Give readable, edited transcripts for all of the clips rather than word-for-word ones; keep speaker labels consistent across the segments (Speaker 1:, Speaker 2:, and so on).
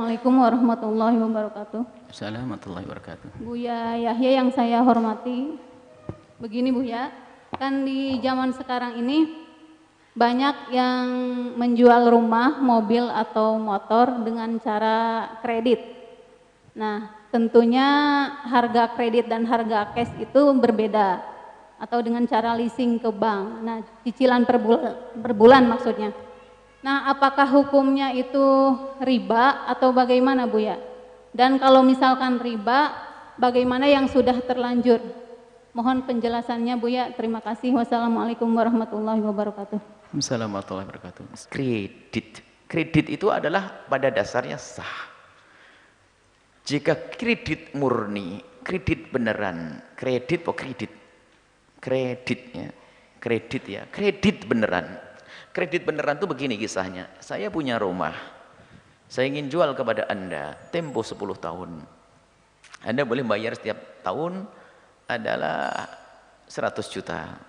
Speaker 1: Assalamualaikum warahmatullahi wabarakatuh.
Speaker 2: Assalamualaikum warahmatullahi wabarakatuh.
Speaker 1: Buya Yahya yang saya hormati, begini Buya, kan di zaman sekarang ini banyak yang menjual rumah, mobil atau motor dengan cara kredit. Nah, tentunya harga kredit dan harga cash itu berbeda atau dengan cara leasing ke bank. Nah, cicilan per bulan maksudnya. Nah, apakah hukumnya itu riba atau bagaimana Buya? Dan kalau misalkan riba, bagaimana yang sudah terlanjur? Mohon penjelasannya Buya. Terima kasih. Wassalamualaikum warahmatullahi wabarakatuh.
Speaker 2: Assalamualaikum warahmatullahi wabarakatuh. Kredit itu adalah pada dasarnya sah. Jika kredit murni, kredit beneran, kredit beneran. Kredit beneran itu begini kisahnya. Saya punya rumah. Saya ingin jual kepada Anda tempo 10 tahun. Anda boleh bayar setiap tahun adalah 100 juta.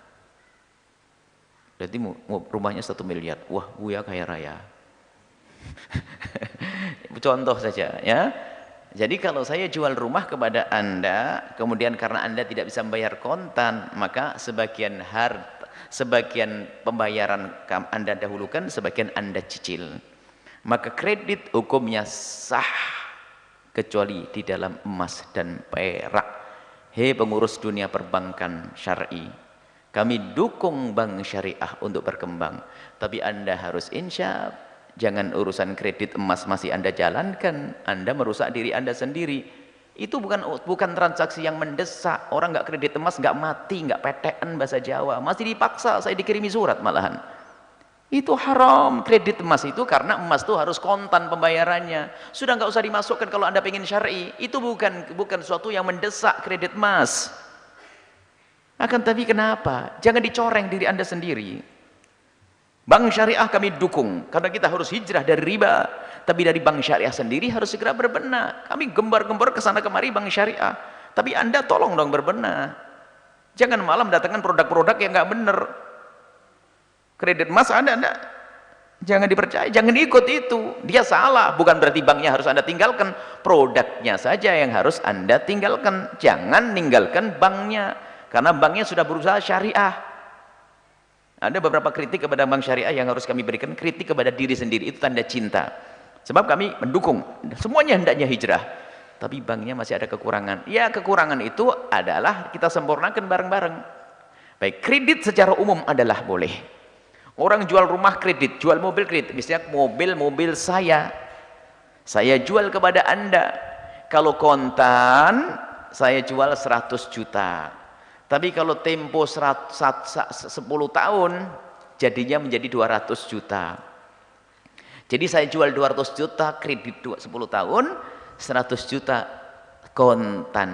Speaker 2: Berarti rumahnya 1 miliar. Wah, Buya kaya raya. Contoh saja ya. Jadi kalau saya jual rumah kepada Anda, kemudian karena Anda tidak bisa membayar kontan, maka sebagian pembayaran Anda dahulukan, sebagian Anda cicil. Maka kredit hukumnya sah kecuali di dalam emas dan perak. Hei pengurus dunia perbankan syar'i, kami dukung bank syariah untuk berkembang, tapi Anda harus insyaf. Jangan urusan kredit emas masih Anda jalankan, Anda merusak diri Anda sendiri. Itu bukan transaksi yang mendesak. Orang nggak kredit emas nggak mati, nggak petean bahasa Jawa, masih dipaksa, saya dikirimi surat malahan. Itu haram kredit emas itu, karena emas itu harus kontan pembayarannya. Sudah nggak usah dimasukkan kalau Anda pengen syar'i. Itu bukan sesuatu yang mendesak kredit emas. Akan tapi kenapa? Jangan dicoreng diri Anda sendiri. Bank syariah kami dukung, karena kita harus hijrah dari riba. Tapi dari bank syariah sendiri harus segera berbenah. Kami gembar-gembar ke sana kemari bank syariah. Tapi Anda tolong dong berbenah. Jangan malah mendatangkan produk-produk yang nggak benar. Kredit emas Anda jangan dipercaya, jangan ikut itu. Dia salah, bukan berarti banknya harus Anda tinggalkan. Produknya saja yang harus Anda tinggalkan. Jangan ninggalkan banknya, karena banknya sudah berusaha syariah. Ada beberapa kritik kepada bank syariah yang harus kami berikan. Kritik kepada diri sendiri itu tanda cinta. Sebab kami mendukung semuanya hendaknya hijrah, tapi banknya masih ada kekurangan. Ya, kekurangan itu adalah kita sempurnakan bareng-bareng. Baik, kredit secara umum adalah boleh. Orang jual rumah kredit, jual mobil kredit. Misalnya mobil saya jual kepada Anda. Kalau kontan saya jual 100 juta. Tapi kalau tempo 10 tahun jadinya menjadi 200 juta. Jadi saya jual 200 juta kredit 10 tahun, 100 juta kontan.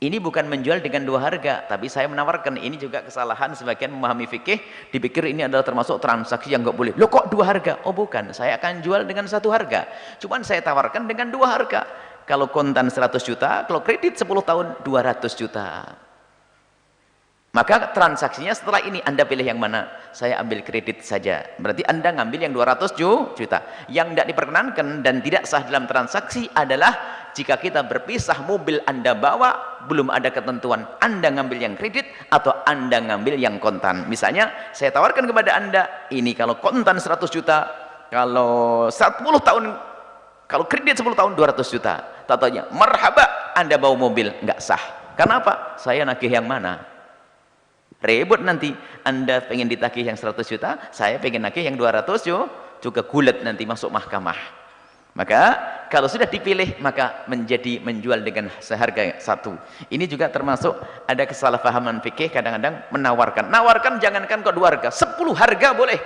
Speaker 2: Ini bukan menjual dengan dua harga, tapi saya menawarkan. Ini juga kesalahan sebagian memahami fikih, dipikir ini adalah termasuk transaksi yang nggak boleh. Loh kok dua harga? Oh bukan, saya akan jual dengan satu harga. Cuman saya tawarkan dengan dua harga. Kalau kontan 100 juta, kalau kredit 10 tahun 200 juta. Maka transaksinya setelah ini Anda pilih yang mana? Saya ambil kredit saja. Berarti Anda ngambil yang 200 juta. Yang tidak diperkenankan dan tidak sah dalam transaksi adalah jika kita berpisah, mobil Anda bawa, belum ada ketentuan Anda ngambil yang kredit atau Anda ngambil yang kontan. Misalnya saya tawarkan kepada Anda, ini kalau kontan 100 juta, kalau 10 tahun, kalau kredit 10 tahun 200 juta. Tatanya, marhaba, Anda bawa mobil, nggak sah. Kenapa? Saya nagih yang mana? Ribut nanti. Anda pengen ditagih yang 100 juta, saya pengen nagih yang 200 juga gulat nanti masuk mahkamah. Maka kalau sudah dipilih, maka menjadi menjual dengan seharga satu. Ini juga termasuk ada kesalahpahaman fikih, kadang-kadang nawarkan jangankan kok dua harga, 10 harga boleh.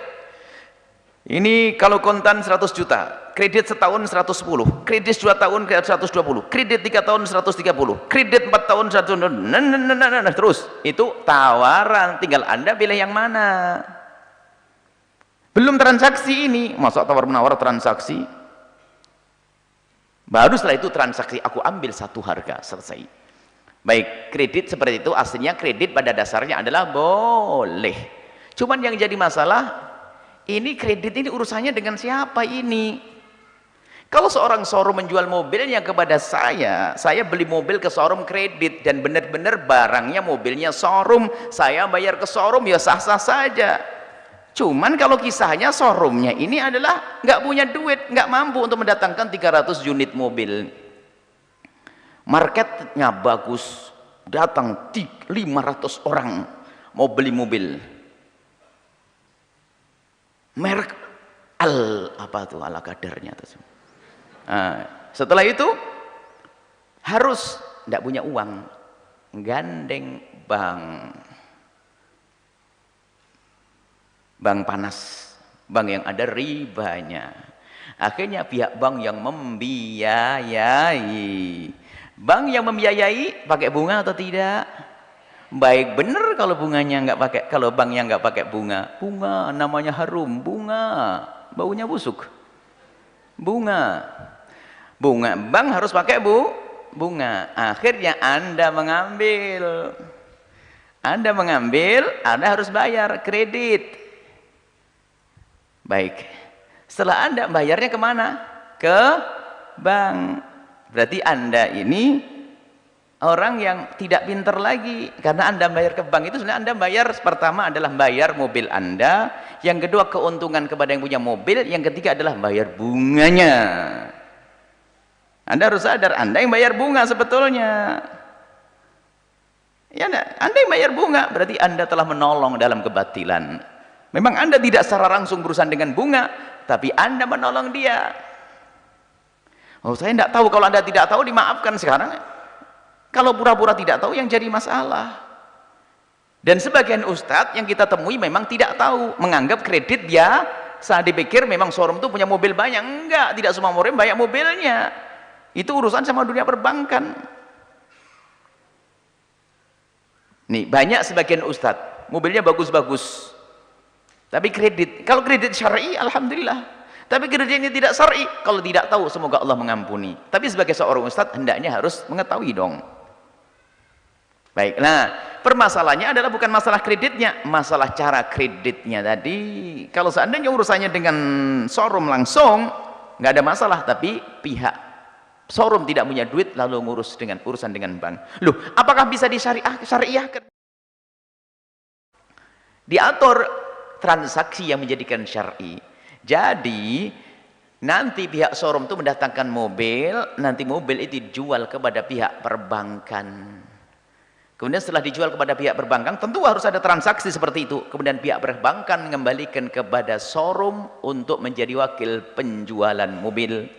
Speaker 2: Ini kalau kontan 100 juta, kredit setahun 110, kredit 2 tahun 120, kredit 3 tahun 130, kredit 4 tahun 100, terus. Itu tawaran, tinggal Anda pilih yang mana. Belum transaksi ini, masa tawar-menawar transaksi. Baru setelah itu transaksi, aku ambil satu harga, selesai. Baik, kredit seperti itu aslinya kredit pada dasarnya adalah boleh. Cuman yang jadi masalah, ini kredit ini urusannya dengan siapa ini? Kalau seorang showroom menjual mobilnya kepada saya beli mobil ke showroom kredit dan benar-benar barangnya mobilnya showroom, saya bayar ke showroom ya sah-sah saja. Cuman kalau kisahnya showroomnya ini adalah nggak punya duit, nggak mampu untuk mendatangkan 300 unit mobil. Marketnya bagus, datang 500 orang mau beli mobil. Merek apa tuh ala kadarnya tuh. Nah, setelah itu harus tidak punya uang, gandeng bank panas, bank yang ada ribanya. Akhirnya pihak bank yang membiayai, pakai bunga atau tidak? Baik benar kalau bunganya nggak pakai, kalau banknya nggak pakai bunga namanya harum, bunga baunya busuk, bunga bank harus pakai bunga. Akhirnya Anda mengambil, Anda harus bayar kredit. Baik, setelah Anda bayarnya kemana? Ke bank. Berarti Anda ini orang yang tidak pintar lagi, karena Anda bayar ke bank itu sebenarnya Anda bayar, pertama adalah bayar mobil Anda, yang kedua keuntungan kepada yang punya mobil, yang ketiga adalah bayar bunganya. Anda harus sadar, Anda yang bayar bunga sebetulnya. Ya, Anda yang bayar bunga, berarti Anda telah menolong dalam kebatilan. Memang Anda tidak secara langsung berurusan dengan bunga, tapi Anda menolong dia. Oh, saya tidak tahu. Kalau Anda tidak tahu, dimaafkan sekarang. Kalau pura-pura tidak tahu yang jadi masalah. Dan sebagian ustadz yang kita temui memang tidak tahu, menganggap kredit dia, saya dipikir memang showroom itu punya mobil banyak. Enggak, tidak semua showroom banyak mobilnya. Itu urusan sama dunia perbankan. Nih, banyak sebagian ustadz mobilnya bagus-bagus, tapi kredit. Kalau kredit syar'i, alhamdulillah. Tapi kredit ini tidak syar'i, kalau tidak tahu semoga Allah mengampuni. Tapi sebagai seorang ustadz hendaknya harus mengetahui dong. Baik, nah permasalahannya adalah bukan masalah kreditnya, masalah cara kreditnya tadi. Kalau seandainya urusannya dengan showroom langsung, nggak ada masalah. Tapi pihak showroom tidak punya duit lalu ngurus dengan urusan dengan bank. Loh, apakah bisa disyariahkan? Diatur transaksi yang menjadikan syar'i. Jadi nanti pihak showroom itu mendatangkan mobil, nanti mobil itu dijual kepada pihak perbankan. Kemudian setelah dijual kepada pihak perbankan, tentu harus ada transaksi seperti itu. Kemudian pihak perbankan mengembalikan kepada showroom untuk menjadi wakil penjualan mobil.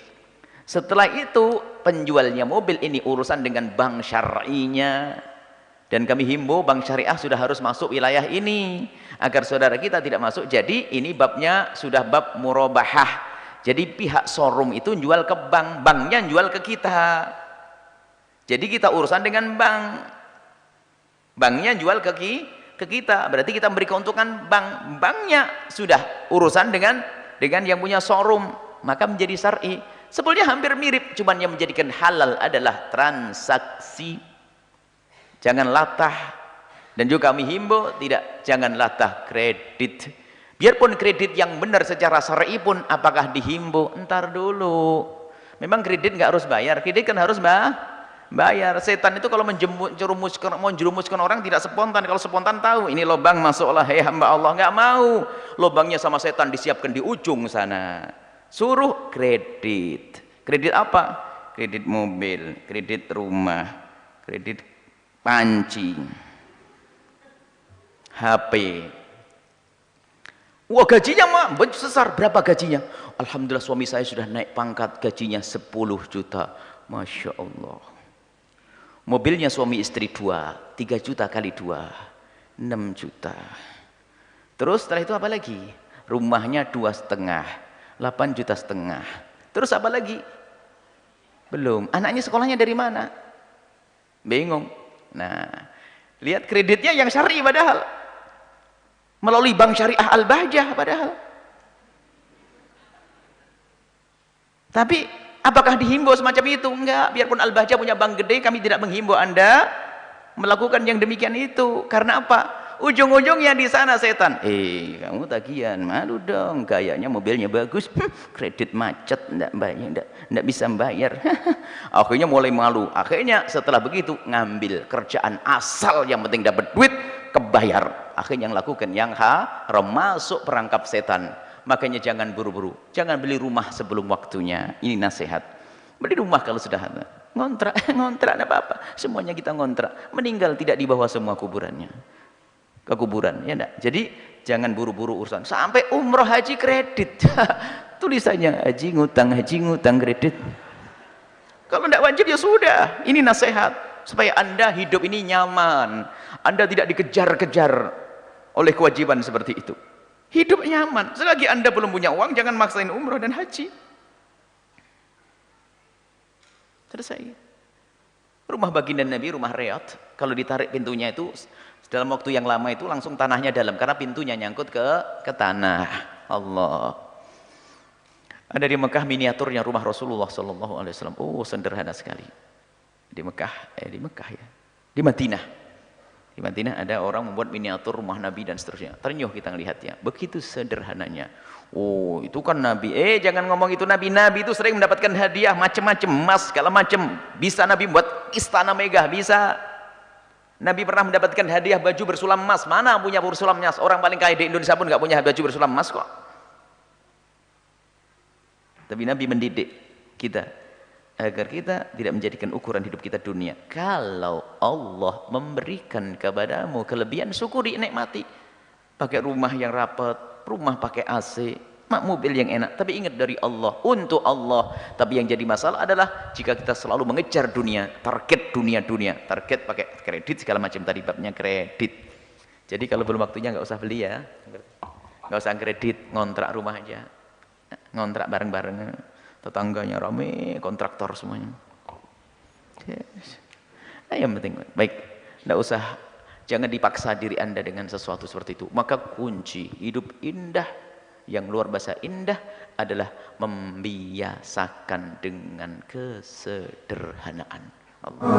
Speaker 2: Setelah itu penjualnya mobil ini urusan dengan bank syar'inya, dan kami himbau bank syariah sudah harus masuk wilayah ini agar saudara kita tidak masuk. Jadi ini babnya sudah bab murabahah. Jadi pihak showroom itu jual ke bank, banknya jual ke kita. Jadi kita urusan dengan bank, banknya jual ke kita. Berarti kita memberi keuntungan bank, banknya sudah urusan dengan yang punya showroom, maka menjadi syar'i. Sebetulnya hampir mirip, cuman yang menjadikan halal adalah transaksi. Jangan latah. Dan juga kami himbau jangan latah kredit. Biarpun kredit yang benar secara syar'i pun, apakah dihimbau? Entar dulu. Memang kredit nggak harus bayar. Kredit kan harus bayar. Setan itu kalau menjerumuskan orang tidak spontan. Kalau spontan tahu ini lubang, masuklah hamba Allah. Nggak mau. Lubangnya sama setan disiapkan di ujung sana. Suruh kredit. Kredit apa? Kredit mobil, kredit rumah, kredit panci, HP. Wah, gajinya mah besar. Berapa gajinya? Alhamdulillah suami saya sudah naik pangkat, gajinya 10 juta. Masya Allah. Mobilnya suami istri 2, 3 juta kali 2, 6 juta. Terus setelah itu apa lagi? Rumahnya 2,5, 8,5 juta. Terus apa lagi? Belum. Anaknya sekolahnya dari mana? Bingung. Nah, lihat kreditnya yang syar'i padahal. Melalui bank syariah Al-Bahjah padahal. Tapi apakah dihimbau semacam itu? Enggak. Biarpun Al-Bahjah punya bank gede, kami tidak menghimbau Anda melakukan yang demikian itu. Karena apa? ujung-ujungnya di sana setan. Kamu tagihan, malu dong, gayanya mobilnya bagus, kredit macet, enggak bisa bayar. Akhirnya mulai malu. Akhirnya setelah begitu ngambil kerjaan asal, yang penting dapat duit, kebayar. Akhirnya yang lakukan yang haram, masuk perangkap setan. Makanya jangan buru-buru, jangan beli rumah sebelum waktunya. Ini nasihat. Beli rumah kalau sudah ada. Ngontrak enggak apa-apa. Semuanya kita ngontrak. Meninggal tidak dibawa semua kuburannya ke kuburan, ya enggak? Jadi jangan buru-buru urusan. Sampai umroh haji kredit. Tulisannya haji ngutang kredit. Kalau enggak wajib ya sudah. Ini nasihat supaya Anda hidup ini nyaman. Anda tidak dikejar-kejar oleh kewajiban seperti itu. Hidup nyaman. Selagi Anda belum punya uang, jangan maksain umroh dan haji. Selesai. Rumah baginda Nabi, rumah Riyadh, kalau ditarik pintunya itu dalam waktu yang lama itu langsung tanahnya dalam, karena pintunya nyangkut ke tanah. Allah. Ada di Mekah miniaturnya rumah Rasulullah SAW. Oh, sederhana sekali. Di Mekah ya. Di Madinah. Di Madinah ada orang membuat miniatur rumah Nabi dan seterusnya. Ternyuh kita melihatnya. Begitu sederhananya. Oh, itu kan Nabi. Jangan ngomong itu Nabi. Nabi itu sering mendapatkan hadiah macam-macam, emas segala macam. Bisa Nabi buat istana megah, bisa. Nabi pernah mendapatkan hadiah baju bersulam emas. Mana punya bersulam emas? Orang paling kaya di Indonesia pun nggak punya baju bersulam emas kok. Tapi Nabi mendidik kita agar kita tidak menjadikan ukuran hidup kita dunia. Kalau Allah memberikan kepadamu kelebihan, syukuri, nikmati. Pakai rumah yang rapat, rumah pakai AC, mobil yang enak, tapi ingat dari Allah, untuk Allah. Tapi yang jadi masalah adalah jika kita selalu mengejar dunia, target dunia, target pakai kredit segala macam, tadi babnya kredit. Jadi kalau belum waktunya nggak usah beli ya, nggak usah kredit, ngontrak rumah aja, ngontrak bareng-bareng, tetangganya rame, kontraktor semuanya. Nah, yang penting baik, nggak usah. Jangan dipaksa diri Anda dengan sesuatu seperti itu. Maka kunci hidup indah, yang luar biasa indah, adalah membiasakan dengan kesederhanaan. Allah.